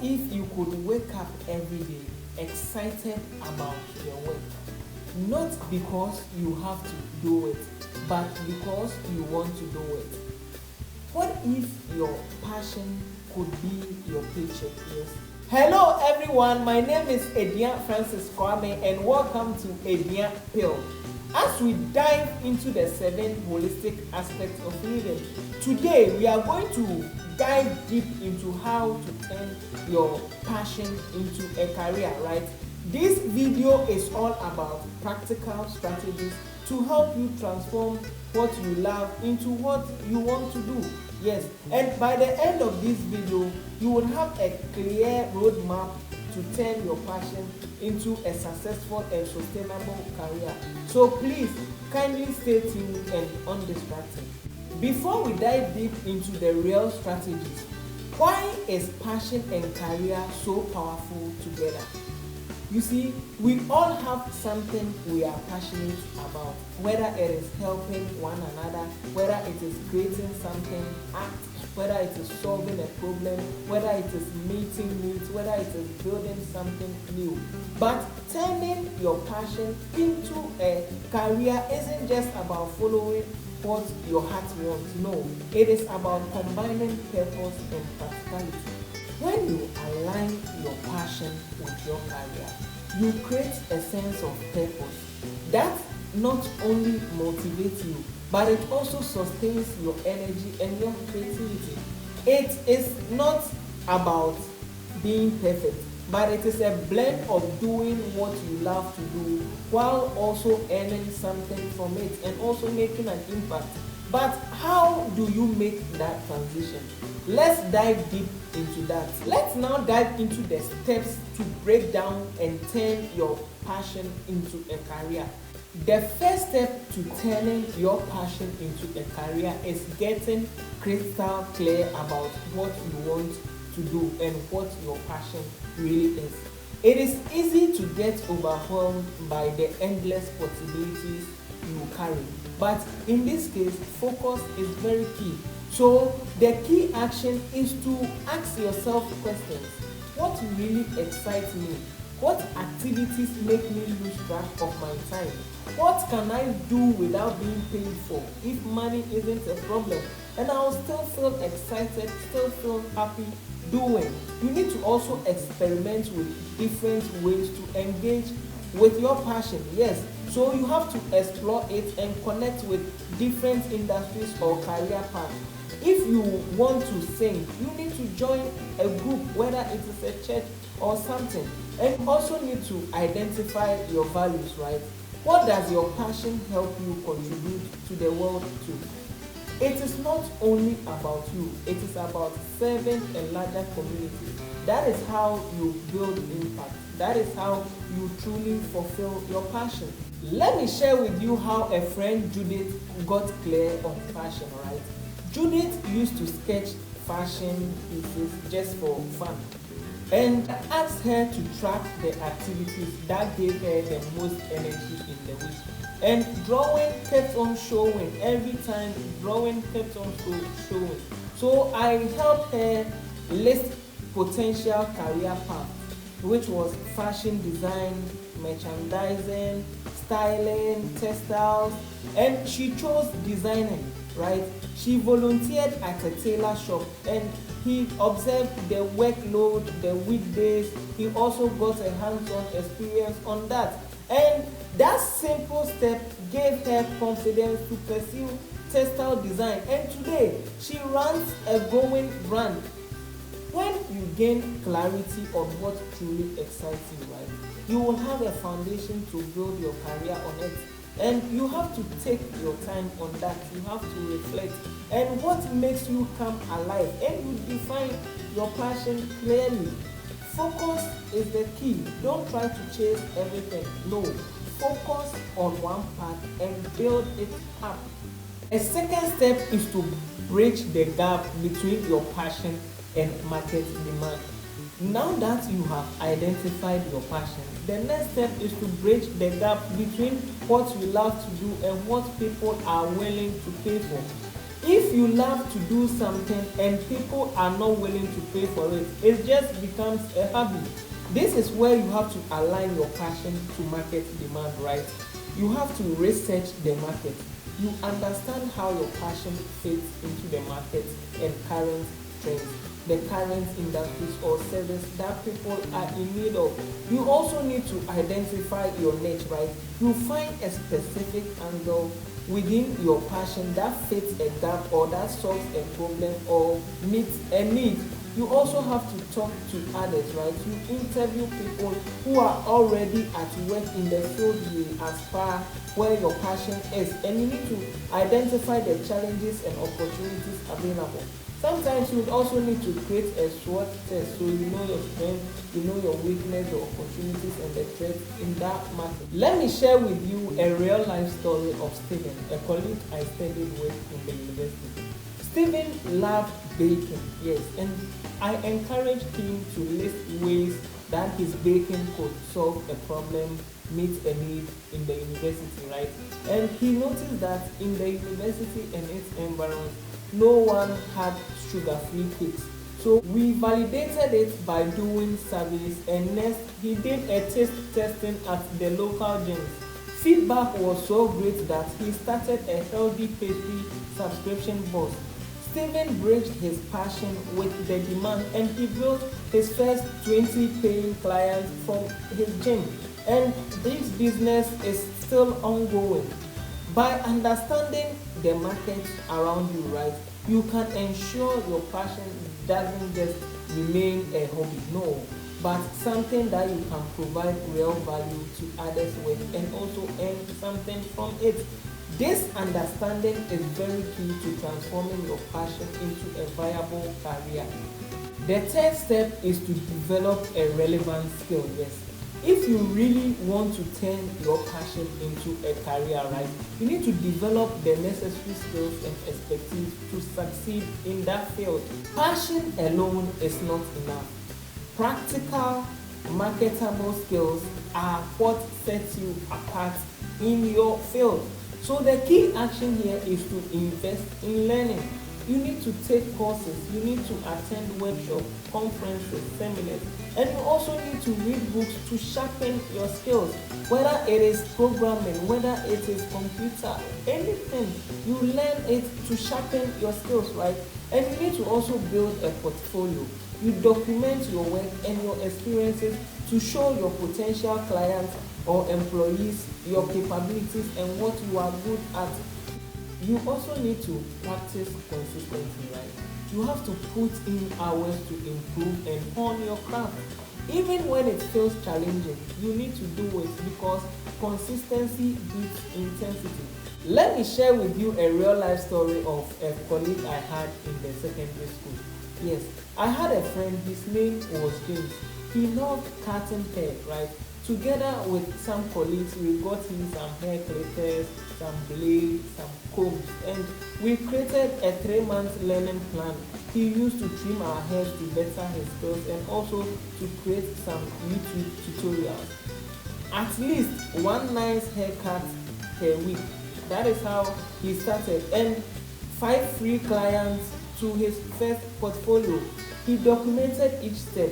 if you could wake up every day excited about your work? Not because you have to do it, but because you want to do it. What if your passion could be your paycheck? Yes. Hello everyone, my name is Ediya Francis Kwame and welcome to Ediya Pill. As we dive into the 7 holistic aspects of living, today we are going to dive deep into how to turn your passion into a career, right? This video is all about practical strategies to help you transform what you love into what you want to do. Yes, and by the end of this video, you will have a clear roadmap to turn your passion into a successful and sustainable career. So please kindly stay tuned and undistracted. Before we dive deep into the real strategies, why is passion and career so powerful together? You see, we all have something we are passionate about, whether it is helping one another, whether it is creating something, act, whether it is solving a problem, whether it is meeting needs, whether it is building something new. But turning your passion into a career isn't just about following what your heart wants. No, it is about combining purpose and practicality. When you align your passion with your career, you create a sense of purpose that not only motivates you, but it also sustains your energy and your creativity. It is not about being perfect, but it is a blend of doing what you love to do while also earning something from it and also making an impact. But how do you make that transition? Let's dive deep into that. Let's now dive into the steps to break down and turn your passion into a career. The first step to turning your passion into a career is getting crystal clear about what you want to do and what your passion really is. It is easy to get overwhelmed by the endless possibilities you carry, but in this case, focus is very key. So the key action is to ask yourself questions. What really excites me? What activities make me lose track of my time? What can I do without being paid for if money isn't a problem? And I'll still feel excited, still feel happy doing. You need to also experiment with different ways to engage with your passion. Yes, so you have to explore it and connect with different industries or career paths. If you want to sing, you need to join a group, whether it is a church or something. And you also need to identify your values, right? What does your passion help you contribute to the world to? It is not only about you, it is about serving a larger community. That is how you build impact. That is how you truly fulfill your passion. Let me share with you how a friend, Judith, got clear on passion, right? Judith used to sketch fashion pieces just for fun and asked her to track the activities that gave her the most energy in the week. And drawing kept on showing. Every time drawing kept on showing. So I helped her list potential career paths, which was fashion design, merchandising, styling, textiles, and she chose designing, right? She volunteered at a tailor shop and he observed the workload, the weekdays. He also got a hands-on experience on that. And that simple step gave her confidence to pursue textile design. And today, she runs a growing brand. When you gain clarity on what truly excites you, right, you will have a foundation to build your career on it. And you have to take your time on that. You have to reflect and what makes you come alive, and you define your passion clearly. Focus is the key. Don't try to chase everything. No, focus on one path and build it up. A second step is to bridge the gap between your passion and market demand. Now that you have identified your passion, the next step is to bridge the gap between what you love to do and what people are willing to pay for. If you love to do something and people are not willing to pay for it, it just becomes a hobby. This is where you have to align your passion to market demand, right? You have to research the market. You understand how your passion fits into the market and current trends, the current industries or service that people are in need of. You also need to identify your niche, right? You find a specific angle within your passion that fits a gap or that solves a problem or meets a need. You also have to talk to others, right? You interview people who are already at work in the field you aspire where your passion is, and you need to identify the challenges and opportunities available. Sometimes you would also need to create a SWOT test so you know your strength, you know your weakness, the opportunities and the threats in that market. Let me share with you a real life story of Stephen, a colleague I studied with in the university. Stephen loved baking, yes, and I encouraged him to list ways that his baking could solve a problem, meet a need in the university, right? And he noticed that in the university and its environment, no one had sugar-free cakes. So we validated it by doing surveys, and next he did a taste testing at the local gyms. Feedback was so great that he started a healthy pastry subscription box. Stephen bridged his passion with the demand, and he built his first 20 paying clients from his gym. And this business is still ongoing. By understanding the market around you, right, you can ensure your passion doesn't just remain a hobby, no, but something that you can provide real value to others with and also earn something from it. This understanding is very key to transforming your passion into a viable career. The third step is to develop a relevant skill, yes. If you really want to turn your passion into a career, right, you need to develop the necessary skills and expertise to succeed in that field. Passion alone is not enough. Practical, marketable skills are what sets you apart in your field. So the key action here is to invest in learning. You need to take courses, you need to attend workshops, conferences, seminars, and you also need to read books to sharpen your skills. Whether it is programming, whether it is computer, anything, you learn it to sharpen your skills, right? And you need to also build a portfolio. You document your work and your experiences to show your potential clients or employees your capabilities and what you are good at. You also need to practice consistently, right? You have to put in hours to improve and hone your craft. Even when it feels challenging, you need to do it because consistency beats intensity. Let me share with you a real life story of a colleague I had in the secondary school. Yes, I had a friend, his name was James. He loved cutting hair, right? Together with some colleagues, we got him some hair clippers, some blades, some combs, and we created a 3-month learning plan. He used to trim our hairs to better his skills and also to create some YouTube tutorials. At least one nice haircut per week. That is how he started. And 5 free clients to his first portfolio. He documented each step,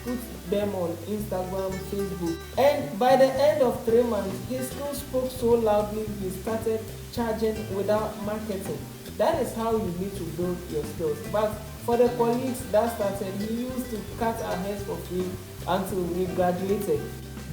put them on Instagram, Facebook, and by the end of 3 months, his skills spoke so loudly he started charging without marketing. That is how you need to build your skills. But for the colleagues that started, he used to cut our hairs for free until we graduated.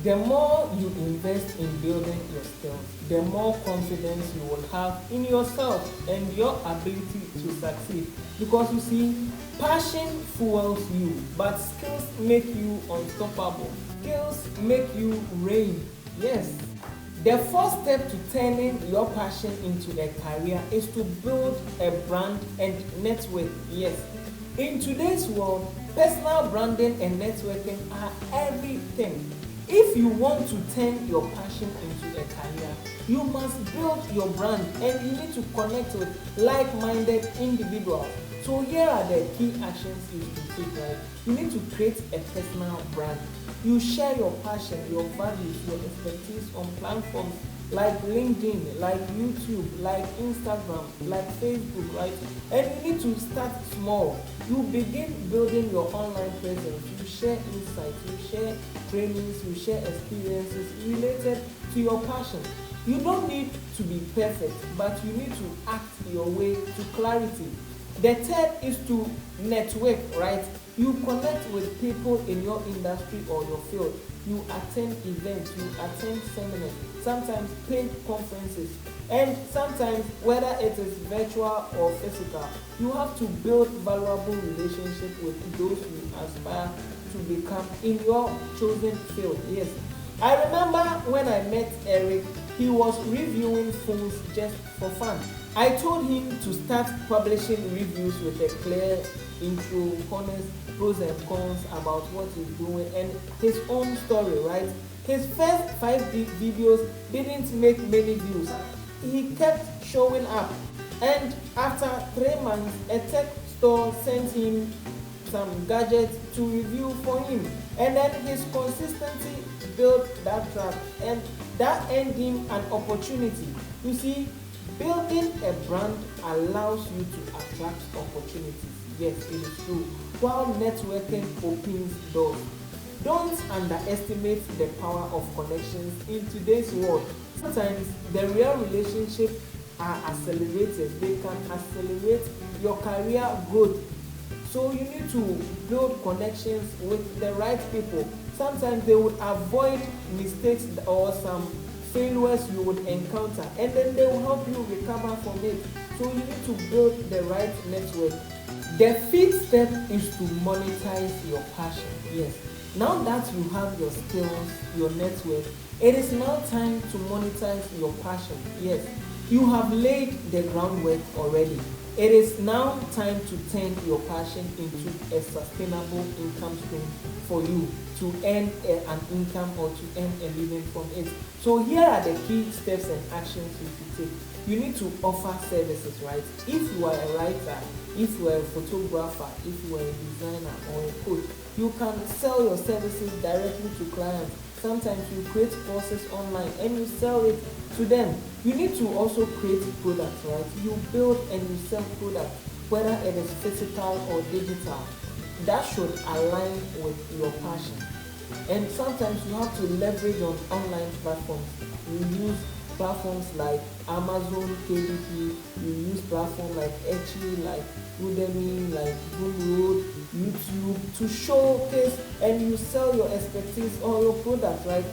The more you invest in building your skills, the more confidence you will have in yourself and your ability to succeed. Because you see, passion fuels you, but skills make you unstoppable. Skills make you reign. Yes. The first step to turning your passion into a career is to build a brand and network. Yes. In today's world, personal branding and networking are everything. If you want to turn your passion into a career, you must build your brand and you need to connect with like-minded individuals. So here are the key actions you should take, right? You need to create a personal brand. You share your passion, your values, your expertise on platforms like LinkedIn, like YouTube, like Instagram, like Facebook, right? And you need to start small. You begin building your online presence. You share insights, you share trainings, you share experiences related to your passion. You don't need to be perfect, but you need to act your way to clarity. The third is to network, right? You connect with people in your industry or your field. You attend events, you attend seminars, sometimes paid conferences, and sometimes, whether it is virtual or physical, you have to build valuable relationships with those you aspire to become in your chosen field. Yes, I remember when I met Eric, he was reviewing phones just for fun. I told him to start publishing reviews with a clear intro, honest pros and cons about what he's doing and his own story, right? His first 5 videos didn't make many views. He kept showing up, and after 3 months, a tech store sent him some gadgets to review for him, and then his consistency built that trust, and that earned him an opportunity. You see, building a brand allows you to attract opportunities. Yes, it is true. While networking opens doors. Don't underestimate the power of connections in today's world. Sometimes the real relationships are accelerators. They can accelerate your career growth. So you need to build connections with the right people. Sometimes they would avoid mistakes or some failures you would encounter, and then they will help you recover from it. So you need to build the right network. The fifth step is to monetize your passion. Yes. Now that you have your skills, your network, it is now time to monetize your passion. Yes. You have laid the groundwork already. It is now time to turn your passion into a sustainable income stream for you to earn an income or to earn a living from it. So here are the key steps and actions you should take. You need to offer services, right? If you are a writer, if you are a photographer, if you are a designer or a coach, you can sell your services directly to clients. Sometimes you create courses online and you sell it to them. You need to also create products, right? You build and you sell products, whether it is physical or digital. That should align with your passion. And sometimes you have to leverage on online platforms. You use platforms like Amazon, KDP, you use platforms like Etsy, like Udemy, like Gumroad, YouTube to showcase and you sell your expertise or your product, right?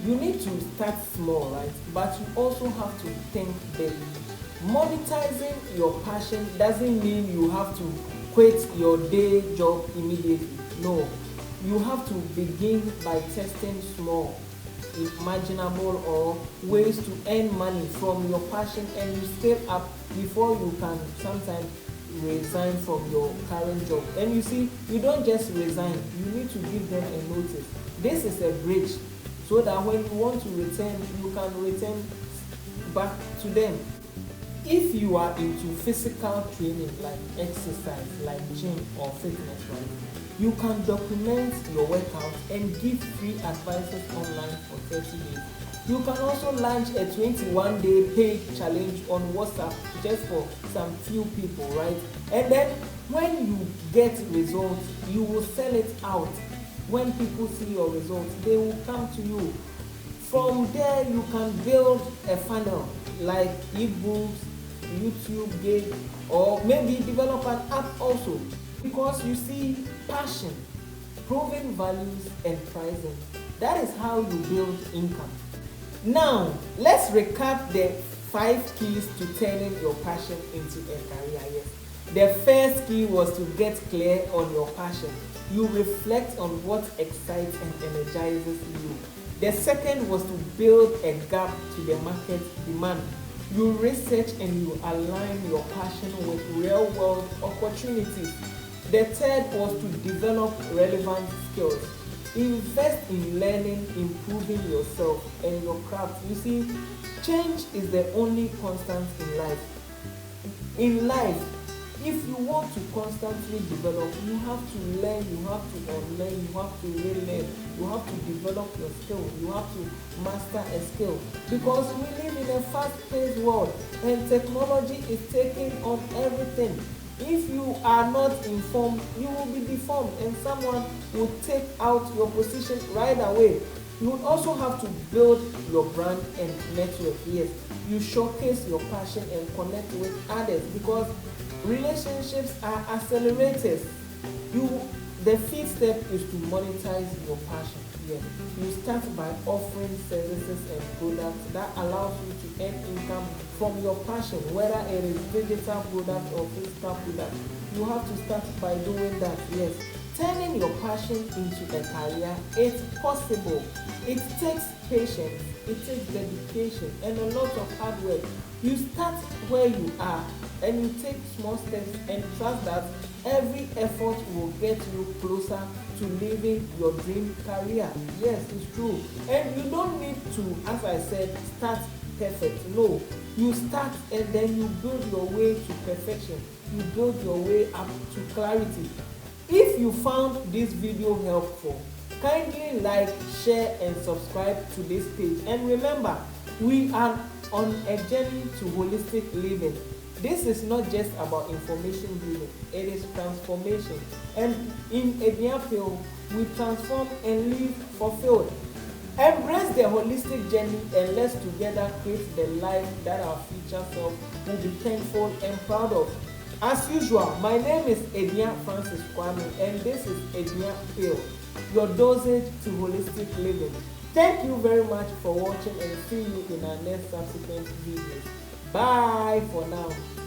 You need to start small, right? But you also have to think big. Monetizing your passion doesn't mean you have to quit your day job immediately. No, you have to begin by testing small, imaginable or ways to earn money from your passion, and you scale up before you can sometimes resign from your current job. And you see, you don't just resign, you need to give them a notice. This is a bridge so that when you want to return, you can return back to them. If you are into physical training like exercise, like gym or fitness, right, you can document your workout and give free advices online for 30 days. You can also launch a 21-day paid challenge on WhatsApp just for some few people, right? And then when you get results, you will sell it out. When people see your results, they will come to you. From there, you can build a funnel like ebooks, YouTube gig, or maybe develop an app also. Because you see, passion, proven values, and pricing. That is how you build income. Now, let's recap the 5 keys to turning your passion into a career. Yes. The first key was to get clear on your passion. You reflect on what excites and energizes you. The second was to build a gap to the market demand. You research and you align your passion with real-world opportunities. The third was to develop relevant skills. Invest in learning, improving yourself and your craft. You see, change is the only constant in life. In life, If you want to constantly develop, you have to learn, you have to unlearn, you have to relearn, you have to develop your skill, you have to master a skill, because we live in a fast-paced world and technology is taking on everything. If you are not informed, you will be deformed and someone will take out your position right away. You would also have to build your brand and network. Yes, you showcase your passion and connect with others, because relationships are accelerators. You the fifth step is to monetize your passion. Yes, you start by offering services and products that allows you to earn income from your passion, whether it is digital product or physical product. You have to start by doing that. Yes, turning your passion into a career, it's possible. It takes patience, it takes dedication, and a lot of hard work. You start where you are and you take small steps and trust that every effort will get you closer to living your dream career. Yes, it's true. And you don't need to, as I said, start perfect. No, you start and then you build your way to perfection. You build your way up to clarity. If you found this video helpful, kindly like, share and subscribe to this page. And remember, we are on a journey to holistic living. This is not just about information giving, it is transformation. And in Ediya Pill, we transform and live fulfilled. Embrace the holistic journey and let's together create the life that our future self will be thankful and proud of. As usual, my name is Ediya Francis Kwame and this is Ediya Pill, your dosage to holistic living. Thank you very much for watching and see you in our next subsequent videos. Bye for now.